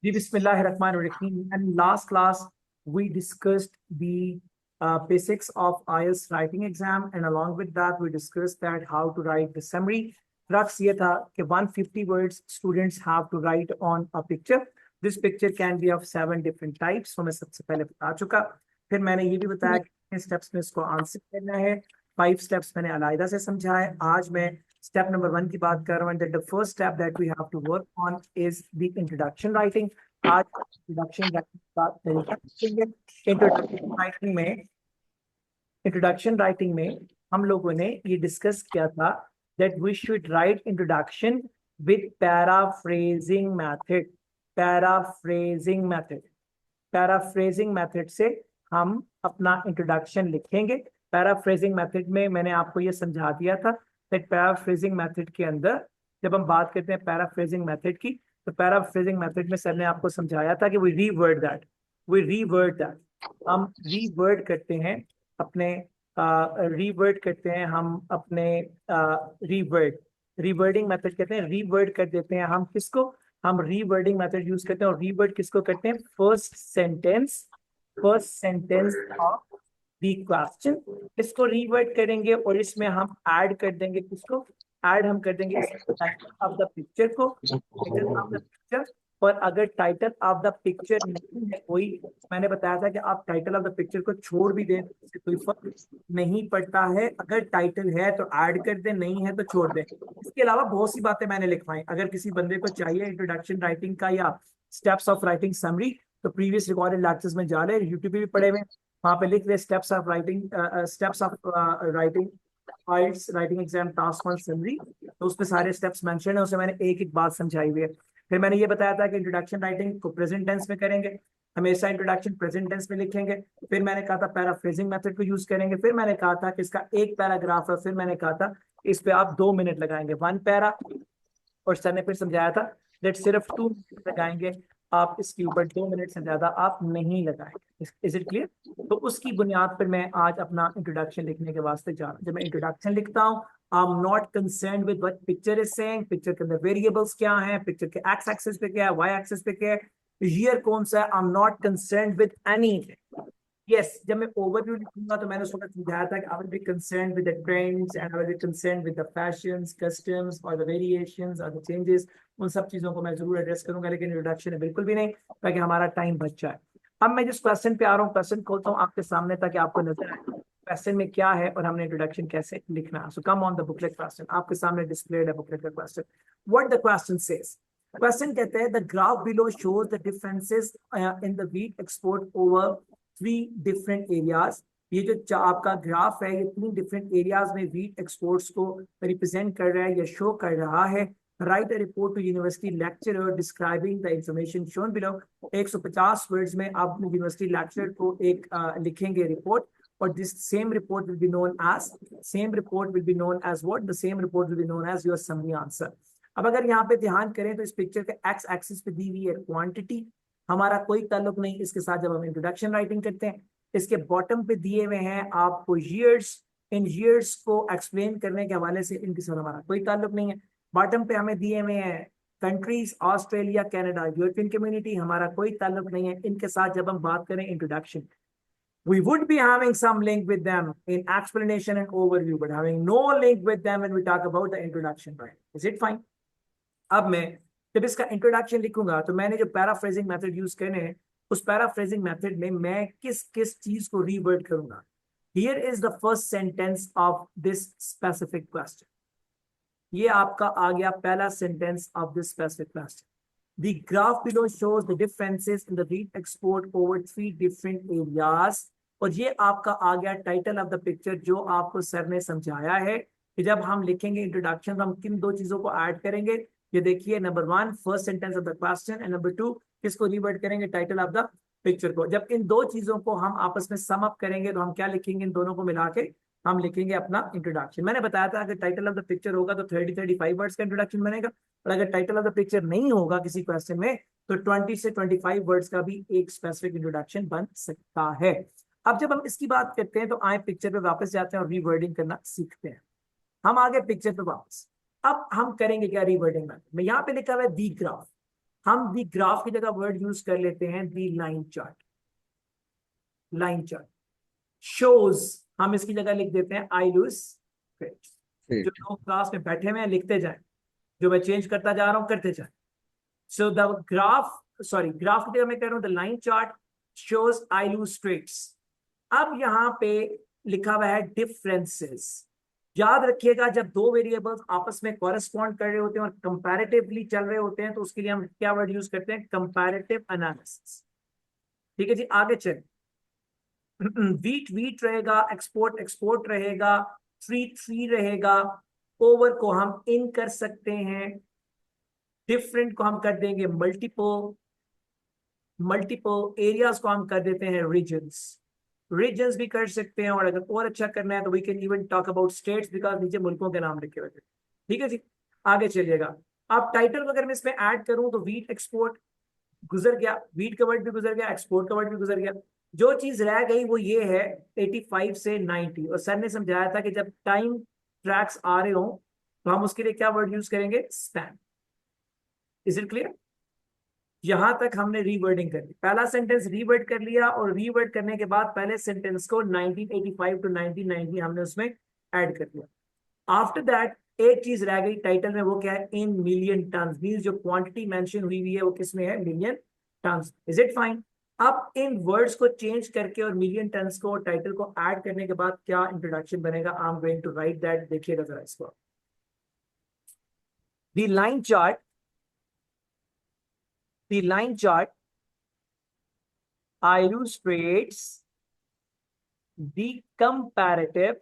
Ji Bismillahirrahmanirrahim. And last class we discussed the basics of IELTS writing exam, and along with that we discussed that how to write the summary. Crux ये था कि 150 words students have to write on a picture. This picture can be of 7 different types. तो मैं सबसे पहले बता चुका. फिर मैंने ये भी बताया कि कितने स्टेप्स में इसको आंसर करना है. 5 स्टेप्स मैंने अलग से समझा है. आज मैं step number 1 की बात कर रहा हूँ. That the first step that we have to work on is the introduction writing. आज इंट्रोडक्शन का तरीका सीखेंगे. इंट्रोडक्शन राइटिंग में हम लोगों ने ये डिस्कस किया था that we should write introduction with paraphrasing method. Paraphrasing method से हम अपना इंट्रोडक्शन लिखेंगे. पैराफ्रेजिंग मेथड में मैंने आपको ये समझा दिया था that पैराफ्रेजिंग मेथड के अंदर जब हम बात करते हैं पैराफ्रेजिंग मेथड की, तो पैराफ्रेजिंग मेथड में सर ने आपको समझाया था कि वी रीवर्ड दैट. हम रीवर्ड करते हैं अपने रीवर्डिंग मेथड कहते हैं. रीवर्ड कर देते हैं हम किसको? हम रीवर्डिंग मेथड यूज करते हैं. और रीवर्ड किसको करते हैं? First sentence of the question, इसको रीवर्ड करेंगे और इसमें हम ऐड कर देंगे किसको? ऐड हम कर देंगे टाइटल ऑफ द पिक्चर को. Title of the picture. और अगर टाइटल ऑफ द पिक्चर नहीं है कोई, मैंने बताया था कि आप टाइटल ऑफ द पिक्चर को छोड़ भी दें, इससे कोई फर्क नहीं पड़ता है. अगर टाइटल है तो ऐड कर दें, नहीं है तो छोड़ दें. इसके अलावा बहुत सी बातें मैंने लिखवाई. अगर किसी बंदे को चाहिए इंट्रोडक्शन राइटिंग का या स्टेप्स ऑफ राइटिंग समरी, तो प्रीवियस रिकॉर्डेड लेक्चर्स में जा ले, यूट्यूब पे भी पढ़े हुए, वहां पे लिख रहे steps of writing IELTS writing exam task 1 summary. तो उसमें सारे स्टेप्स मेंशन है, उसमें मैंने एक एक बात समझाई हुई है. फिर मैंने ये बताया था कि इंट्रोडक्शन राइटिंग को प्रेजेंट टेंस में करेंगे, हमेशा इंट्रोडक्शन प्रेजेंट टेंस में लिखेंगे. फिर मैंने कहा था पैराफ्रेजिंग मेथड को यूज करेंगे. फिर मैंने कहा था कि इसका एक पैराग्राफ है. फिर मैंने कहा था इस पे आप 2 मिनट लगाएंगे, 1 पैरा. और सर ने फिर समझाया था that सिर्फ 2 मिनट लगाएंगे आप, इसके ऊपर 2 मिनट से ज्यादा आप नहीं लगाएंगे. Is it clear? तो उसकी बुनियाद पर मैं आज अपना इंट्रोडक्शन लिखने के वास्ते जा रहा हूँ. जब मैं इंट्रोडक्शन लिखता हूँ, I am not concern with what picture is saying. Picture के अंदर वेरिएबल्स क्या हैं, पिक्चर के एक्स एक्सिस पे क्या है, वाई एक्सिस पे क्या है, ईयर कौन सा है. I am not concern with anything. Yes, जब मैं ओवरव्यू लिखूंगा तो मैंने उस वक्त समझाया था कि I will be concerned with the trends and I will be concerned with the fashions, customs or the variations or the changes. उन सब चीजों को मैं जरूर एड्रेस करूंगा, लेकिन इंट्रोडक्शन है बिल्कुल भी नहीं, ताकि हमारा टाइम बच जाए. अब मैं जिस क्वेश्चन पे आ रहा हूँ, क्वेश्चन खोलता हूँ आपके सामने ताकि आपको नजर आए क्वेश्चन में क्या है और हमने इंट्रोडक्शन कैसे लिखना है. So come on the booklet question. आपके सामने डिस्प्लेड है बुकलेट का question. What the question says. Question कहते हैं the graph below shows the differences in the wheat export over 3 different areas. ये जो आपका ग्राफ है, ये 3 डिफरेंट एरियाज में वीट एक्सपोर्ट्स को रिप्रेजेंट कर रहा है या शो कर रहा है. Write a report to university lecturer describing the information shown below. 150 words में आप यूनिवर्सिटी लेक्चरर को एक लिखेंगे रिपोर्ट. और this same report will be known as your summary answer. अब अगर यहाँ पे ध्यान करें तो इस पिक्चर के एक्स एक्सिस पे दी हुई है क्वांटिटी. हमारा कोई ताल्लुक नहीं इसके साथ जब हम इंट्रोडक्शन राइटिंग करते हैं. इसके बॉटम पे दिए हुए हैं आपको ईयर्स. इन ईयर्स को एक्सप्लेन करने के हवाले से इनके साथ हमारा कोई ताल्लुक नहीं है. बॉटम पे हमें दिए हुए हैं countries, Australia, Canada, European community. हमारा कोई ताल्लुक नहीं है इनके साथ जब हम बात करें introduction. We would be having some link with them in explanation and overview, but having no link with them when we talk about the introduction, right? Is it fine? अब मैं जब इसका इंट्रोडक्शन लिखूंगा तो मैंने जो पैराफ्रेजिंग मेथड यूज करने हैं, उस पैराफ्रेजिंग मेथड में मैं किस किस चीज को रीवर्ड करूंगा. Here is the first sentence of this specific question. ये आपका आ गया पहला sentence of this specific question. The graph below shows the differences in the wheat export over 3 different areas. और ये आपका आ गया टाइटल ऑफ द पिक्चर, जो आपको सर ने समझाया है कि जब हम लिखेंगे इंट्रोडक्शन तो हम किन 2 चीजों को ऐड करेंगे. ये देखिए, number 1 first sentence of the question, and number 2 किसको रीवर्ड करेंगे? टाइटल ऑफ द पिक्चर को. जब इन 2 चीजों को हम आपस में सम अप करेंगे तो हम क्या लिखेंगे? इन दोनों को मिला के हम लिखेंगे अपना इंट्रोडक्शन. मैंने बताया था अगर टाइटल ऑफ द पिक्चर होगा तो 30-35 वर्ड्स का इंट्रोडक्शन बनेगा. और अगर टाइटल ऑफ द पिक्चर नहीं होगा किसी क्वेश्चन में तो 20 से 25 वर्ड्स का भी एक स्पेसिफिक इंट्रोडक्शन बन सकता है. अब जब हम इसकी बात करते हैं तो आए पिक्चर पे वापस जाते हैं और रीवर्डिंग करना सीखते हैं. हम आगे पिक्चर पे वापस. अब हम करेंगे क्या रीवर्डिंग में? यहाँ पे लिखा हुआ है दी ग्राफ. हम दी ग्राफ की जगह वर्ड यूज कर लेते हैं the line chart. Line chart shows, हम इसकी जगह लिख देते हैं आई लूज ट्रेड्स। जो Great. लोग क्लास में बैठे हुए हैं लिखते जाएं, जो मैं चेंज करता जा रहा हूं करते जाएं। So the graph, sorry graph की जगह मैं कह रहा हूं the line chart shows I loose trades. अब यहाँ पे लिखा हुआ है डिफरेंसेस। याद रखिएगा जब दो वेरिएबल्स आपस में कॉरेस्पॉन्ड कर रहे होते हैं और कंपैरेटिवली चल रहे होते हैं तो उसके लिए हम क्या वर्ड यूज करते हैं, कंपैरेटिव एनालिसिस। ठीक है जी, आगे चल। वीट वीट रहेगा, एक्सपोर्ट एक्सपोर्ट रहेगा, थ्री थ्री रहेगा। ओवर को हम इन कर सकते हैं, डिफरेंट को हम कर देंगे मल्टीपल, मल्टीपल एरियाज को हम कर देते हैं रीजन्स। रीजन्स भी कर सकते हैं, और अगर और अच्छा करना है तो we can even talk about states, because नीचे मुल्कों के नाम लिखे हुए थे। ठीक है जी, आगे चलिएगा। अब टाइटल अगर मैं इसमें ऐड करूं तो वीट एक्सपोर्ट गुजर गया, वीट का वर्ड भी गुजर गया, एक्सपोर्ट का वर्ड भी गुजर गया। जो चीज रह गई वो ये है 85 से 90। और सर ने समझाया था कि जब टाइम ट्रैक्स आ रहे हो तो हम उसके लिए क्या वर्ड यूज करेंगे, स्पैन। Is it clear? यहां तक हमने रीवर्डिंग कर ली, पहला सेंटेंस रीवर्ड कर लिया, और रीवर्ड करने के बाद पहले सेंटेंस को 1985 टू 1990 हमने उसमें ऐड कर दिया। आफ्टर दैट एक चीज रह गई टाइटल में, वो क्या है, इन मिलियन टन्स। मींस जो क्वांटिटी मेंशन हुई हुई है वो किस में है, million tons. Is it fine? अब इन वर्ड्स को चेंज करके और मिलियन टन्स को टाइटल को ऐड करने के बाद क्या इंट्रोडक्शन बनेगा, I am going to write that. देखिएगा जरा इसको। The line chart, the line chart illustrates the comparative,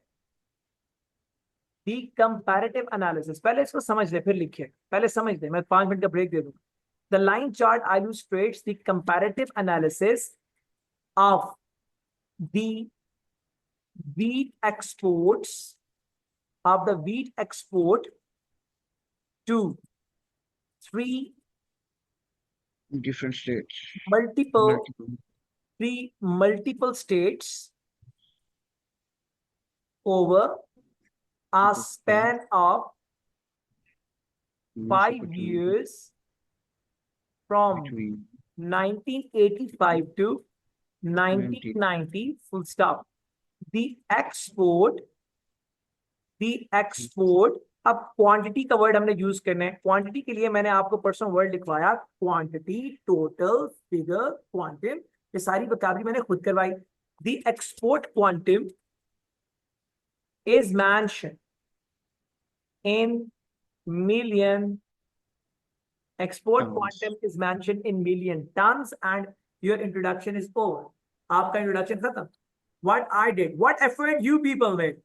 the comparative analysis. पहले इसको समझ ले फिर लिखिए, पहले समझ ले, मैं 5 मिनट का ब्रेक दे दूं। The line chart illustrates the comparative analysis of the wheat exports, of the wheat export to three Different states. multiple, Multiple. three multiple states over a span of 5 years from Between 1985 to 90. 1990, full stop. The export, the export, अब quantity का word हमने use करना है। Quantity के लिए मैंने आपको personal word लिखवाया, क्वांटिटी, टोटल, फिगर, क्वांटिम, ये सारी वोकैबुलरी मैंने खुद करवाई। The export quantum is mention in million, export Tons. quantum is mentioned in million tons, and your introduction is over. आपका इंट्रोडक्शन खत्म। What I did, what effort you people made,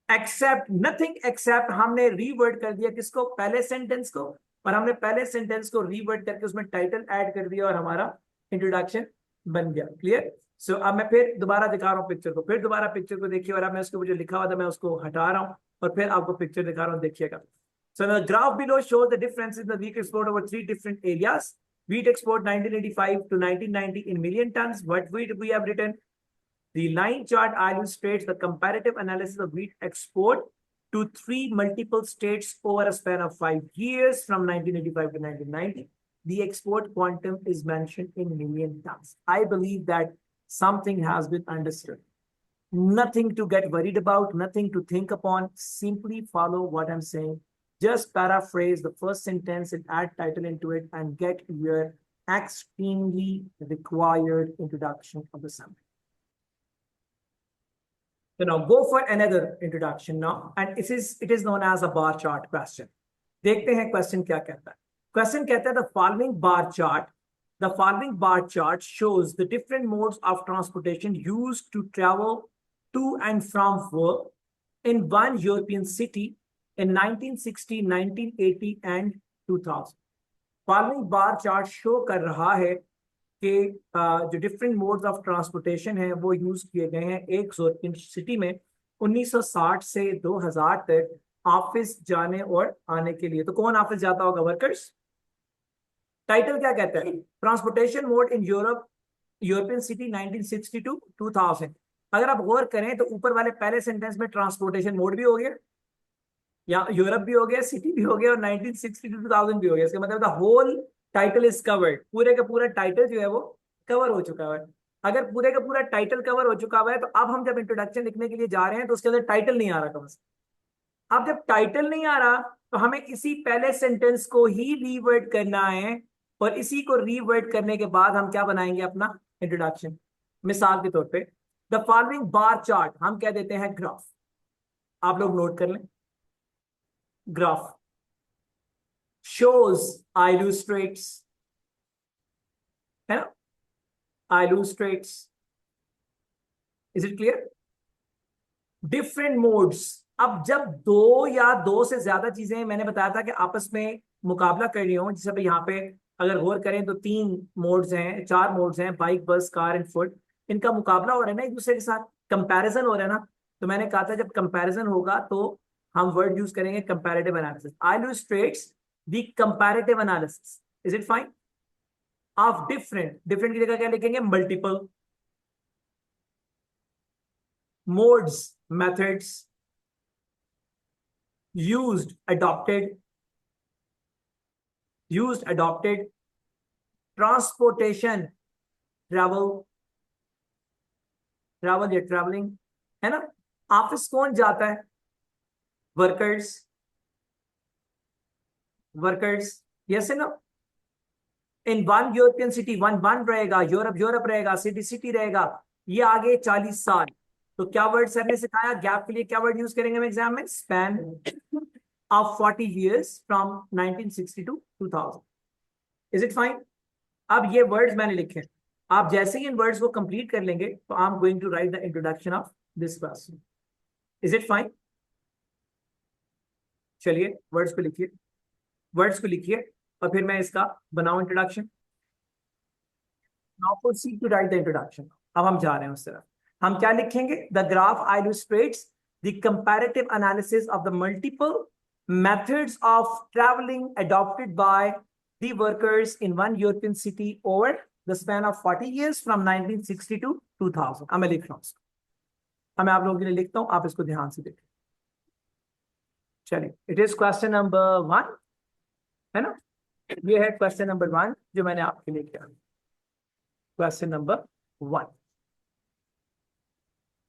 except nothing except हमने reward कर दिया किसको, पहले sentence को, और हमने पहले सेंटेंस को रीवर्ड करके उसमें टाइटल ऐड कर दिया और हमारा इंट्रोडक्शन बन गया। क्लियर? सो अब मैं फिर दोबारा दिखा रहा हूँ पिक्चर को, फिर दोबारा पिक्चर को देखिए, और अब मैं उसको जो लिखा हुआ था मैं उसको हटा रहा हूँ और फिर आपको पिक्चर दिखा रहा हूँ, देखिएगा। So the graph below shows the difference in the wheat export over 3 different areas. Wheat export 1985 to 1990 in million tons. What wheat we have written? The line chart illustrates the comparative analysis of wheat export to 3 multiple states over a span of 5 years from 1985 to 1990. The export quantum is mentioned in million tons. I believe that something has been understood. Nothing to get worried about, nothing to think upon. Simply follow what I'm saying. Just paraphrase the first sentence and add title into it and get your extremely required introduction of the summary. So now go for another introduction now, and it is known as a bar chart question. देखते हैं question क्या कहता है। Question कहता है the following bar chart shows the different modes of transportation used to travel to and from work in one European city in 1960, 1980 and 2000. Following bar chart show कर रहा है कि जो डिफरेंट मोड्स ऑफ ट्रांसपोर्टेशन है वो use किए गए हैं एक यूरोपियन सिटी में 1960 से 2000 तक ऑफिस जाने और आने के लिए। तो कौन ऑफिस जाता होगा, वर्कर्स। टाइटल क्या कहता है, transportation mode in Europe, European city 1960 to 2000। अगर आप गौर करें तो ऊपर वाले पहले सेंटेंस में ट्रांसपोर्टेशन मोड भी हो गया, या यूरोप भी हो गया, सिटी भी हो गया, और 1960 टू 2000 भी हो गया। इसका मतलब होल टाइटल इज कवर्ड, पूरे का पूरा टाइटल जो है वो कवर हो चुका है। अगर पूरे का पूरा टाइटल कवर हो चुका हुआ है तो अब हम जब इंट्रोडक्शन लिखने के लिए जा रहे हैं तो उसके अंदर टाइटल नहीं आ रहा कम से कम। अब जब टाइटल नहीं आ रहा तो हमें इसी पहले सेंटेंस को ही रीवर्ड करना है, और इसी को रीवर्ड करने के बाद हम क्या बनाएंगे अपना इंट्रोडक्शन। मिसाल के तौर पे द फॉलोइंग बार चार्ट हम कह देते हैं ग्राफ। आप लोग नोट कर लें, ग्राफ shows, illustrates, है ना, illustrates, is it clear? Different modes, अब जब दो या दो से ज्यादा चीजें, मैंने बताया था कि आपस में मुकाबला कर रही हो, जैसे भाई यहाँ पे अगर गौर करें तो 3 मोड्स हैं, 4 मोड्स हैं, बाइक, बस, कार एंड फुट। इनका मुकाबला हो रहा है ना एक दूसरे के साथ, कंपैरिजन हो रहा है ना। तो मैंने कहा था जब कंपैरिजन होगा तो हम वर्ड यूज करेंगे comparative analysis. illustrates the comparative analysis, is it fine? Of different, different की जगह क्या लिखेंगे, multiple. Modes, methods, used, adopted, used, adopted, transportation, travel, travel या ट्रैवलिंग, है ना। ऑफिस कौन जाता है, वर्कर्स, वर्कर्स, यस है ना। In one European city, one one रहेगा, यूरोप यूरोप रहेगा, सिटी सिटी रहेगा। ये आगे 40 साल। तो क्या वर्ड सर ने सिखाया, गैप के लिए क्या वर्ड यूज करेंगे हम एग्जाम में, span of 40 years from 1960 to 2000। Is it fine? अब ये वर्ड्स मैंने लिखे, आप जैसे ही इन वर्ड्स को कंप्लीट कर लेंगे तो I am going to write the introduction of this question. Is it fine? चलिए वर्ड्स को लिखिए, वर्ड्स को लिखिए और फिर मैं इसका बनाऊं introduction. Now proceed to write the introduction. अब हम जा रहे हैं उस तरफ। हम क्या लिखेंगे, the graph illustrates the comparative analysis of the multiple methods of traveling adopted by the workers in one European city over the span of 40 years from 1960 to 2000। अब मैं लिख रहा हूं इसको, अब मैं आप लोगों के लिए लिखता हूं, आप इसको ध्यान से देखें। चलिए, इट इज क्वेश्चन नंबर 1, है ना। ये है क्वेश्चन नंबर 1 जो मैंने आपके लिए किया, क्वेश्चन नंबर 1।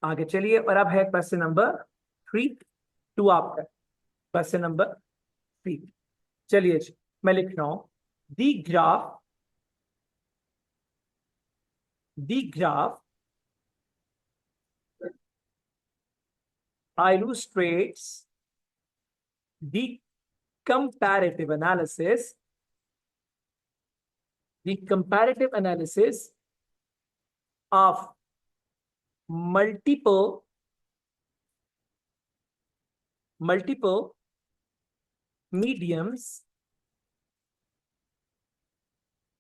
आगे चलिए, और अब है क्वेश्चन नंबर 3, 2 आपका क्वेश्चन नंबर 3। चलिए जी, मैं लिख रहा हूं, दी graph illustrates the comparative analysis, of multiple mediums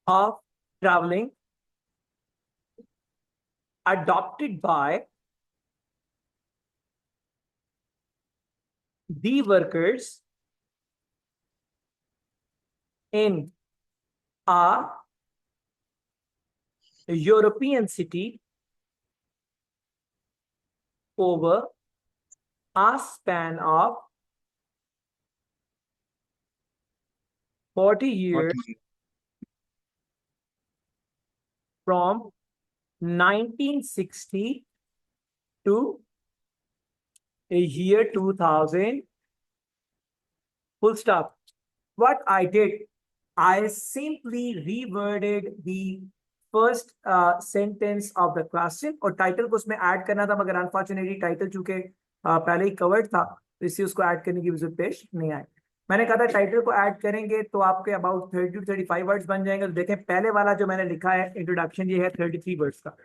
of traveling adopted by the workers in a European city over a span of 40 years from 1960 to a year 2000, full stop. What I did, I simply reworded the first sentence of the question, और title को उसमें add करना था, मगर unfortunately title चूंकि पहले ही covered था तो इससे उसको ऐड करने की जरूरत पेश नहीं आई। मैंने कहा था टाइटल को ऐड करेंगे तो आपके अबाउट 30 to 35 वर्ड्स बन जाएंगे। तो देखें पहले वाला जो मैंने लिखा है इंट्रोडक्शन, ये है 33 वर्ड्स का।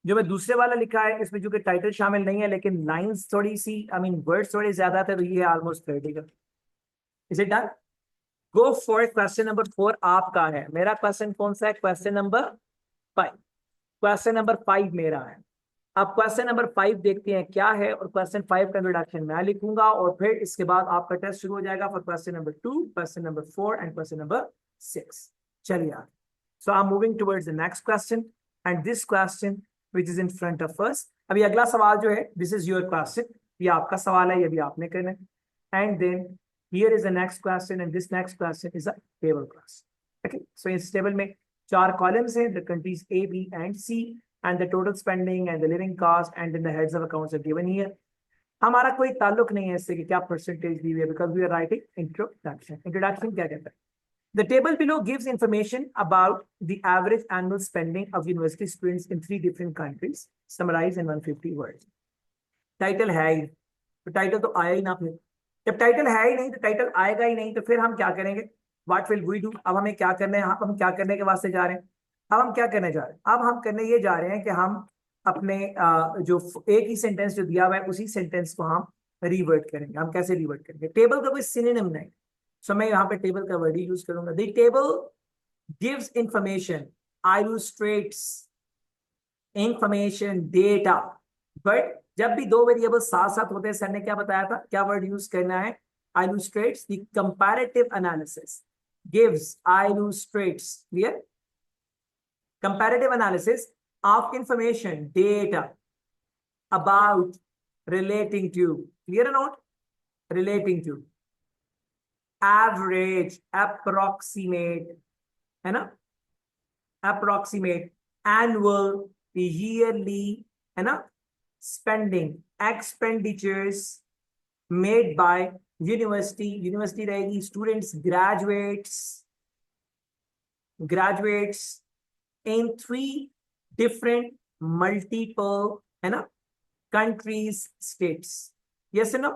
जो मैं दूसरे वाला लिखा है इसमें चूंकि टाइटल शामिल नहीं है लेकिन लाइंस थोड़ी सी, आई मीन वर्ड्स थोड़े ज्यादा थे, तो ये ऑलमोस्ट 30 का। Is it done? Go for question number 4 आपका है। मेरा क्वेश्चन कौन सा है, क्वेश्चन नंबर 5। क्वेश्चन नंबर 5 मेरा है। अब क्वेश्चन नंबर 5 देखते हैं क्या है, और क्वेश्चन 5 का इंट्रोडक्शन मैं लिखूंगा और फिर इसके बाद आपका टेस्ट शुरू हो जाएगा for question number 2, question number 4 and question number 6। चलिए आगे। So I am moving towards the next question and this question which is in front of us। अभी अगला सवाल जो है, this is your question, ये आपका सवाल है, ये भी आपने करना है। And then here is the next question and this next question is a table class. Okay, so इस टेबल में 4 कॉलम्स हैं, the countries A, B and C and the total spending and the living cost and the heads of accounts are given here. हमारा कोई ताल्लुक नहीं है इससे कि क्या परसेंटेज दी हुई है, because we are writing introduction. Introduction क्या कहता है? The table below gives information about the average annual spending of university students in 3 different countries, summarized in 150 words. Title है ही तो टाइटल तो आया ही ना। फिर जब टाइटल है ही नहीं तो टाइटल आएगा ही नहीं, तो फिर हम क्या करेंगे? What will we do? अब हमें क्या करना है? अब हम क्या करने के वास्ते जा रहे हैं? अब हम क्या करने जा रहे हैं? अब हम करने ये जा रहे हैं कि हम अपने जो एक ही सेंटेंस जो दिया हुआ है उसी सेंटेंस को हम रिवर्ट करेंगे। हम कैसे रिवर्ट करेंगे? टेबल का कोई सिनोनिम नहीं, सो मैं यहाँ पे टेबल का वर्ड ही यूज करूंगा। The table gives information, illustrates information, data. But जब भी 2 वेरिएबल साथ साथ होते हैं, सर ने क्या बताया था, क्या वर्ड यूज करना है? illustrates the comparative analysis, gives, illustrates, clear? Comparative analysis of information, data about, relating to, clear or not? Relating to, average, approximate, है ना? approximate, annual, yearly, है ना? spending, expenditures made by university रहेगी, students, graduates in 3 different multiple, है ना, countries, states. Yes or no?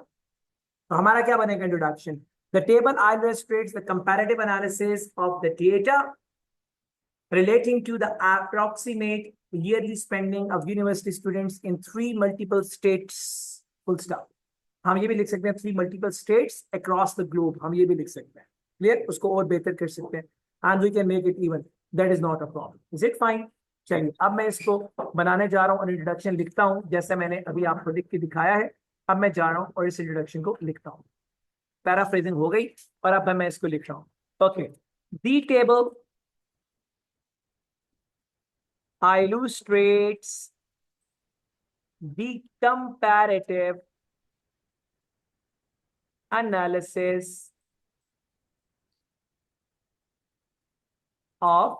तो हमारा क्या बनेगा introduction? The table illustrates the comparative analysis of the data relating to the approximate yearly spending of university students in 3 multiple states. Full stop. हम ये भी लिख सकते हैं 3 multiple states across the globe. हम ये भी लिख सकते हैं, क्लियर? उसको और बेहतर कर सकते हैं, and we can make it even. That is not a problem. Is it fine? चलिए, अब मैं इसको बनाने जा रहा हूँ और इंट्रोडक्शन लिखता हूँ जैसे मैंने अभी आपको लिख के दिखाया है। अब मैं जा रहा हूँ और इस इंट्रोडक्शन को लिखता हूँ। पैराफ्रेजिंग हो गई और अब मैं इसको लिख रहा हूँ। Okay, the table illustrates the comparative analysis of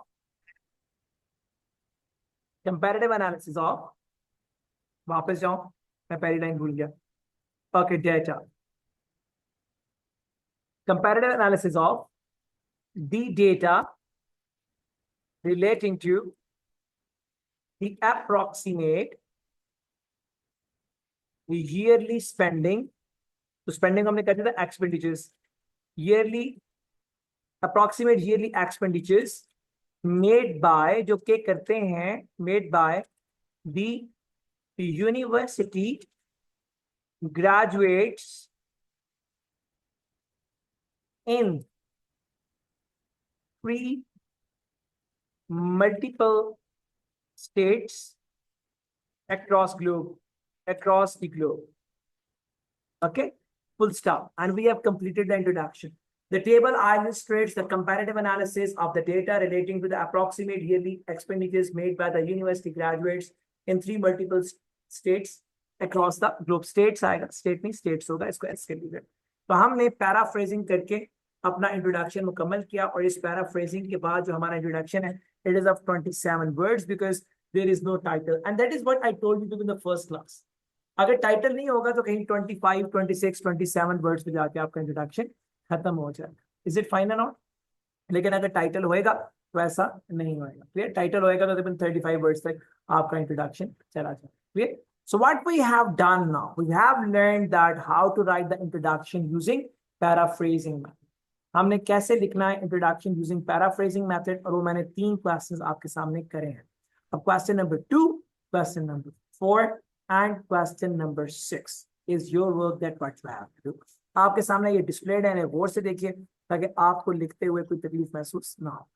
वापस जाऊं, मैं पहली लाइन भूल गया। Okay, data, comparative analysis of the data relating to the approximate yearly spending. तो स्पेंडिंग हमने कहते थे expenditures, yearly approximate yearly expenditures made by, जो के करते हैं, made by the university graduates in 3 multiple states across the globe. Okay, full stop. And we have completed the introduction. The table illustrates the comparative analysis of the data relating to the approximate yearly expenditures made by the university graduates in 3 multiple states across the globe. States आएगा, state नहीं, states होगा, इसको ऐसे कर लीजिए। तो हमने paraphrasing करके अपना इंट्रोडक्शन मुकम्मल किया, और इस पैराफ्रेजिंग के बाद जो हमारा इंट्रोडक्शन है, it is of 27 words because there is no title, and that is what I told you in the first class. अगर टाइटल नहीं होगा तो कहीं 25, 26, 27 वर्ड्स पे जाके आपका इंट्रोडक्शन खत्म हो जाएगा। Is it fine not? लेकिन अगर टाइटल होएगा तो ऐसा नहीं होएगा, क्लियर? टाइटल होएगा तो तकरीबन 35 वर्ड्स तक आपका इंट्रोडक्शन चला जाएगा, clear? So what we have done now, we have learned that how to write the introduction using paraphrasing method. हमने कैसे लिखना है इंट्रोडक्शन यूजिंग पैराफ्रेजिंग मेथड, और वो मैंने 3 क्लासेस आपके सामने करे हैं। अब question number 2, question number 4 and question number 6 is your work that what you have to do. आपके सामने ये डिस्प्लेड है, गौर से देखिए ताकि आपको लिखते हुए कोई तकलीफ महसूस ना हो।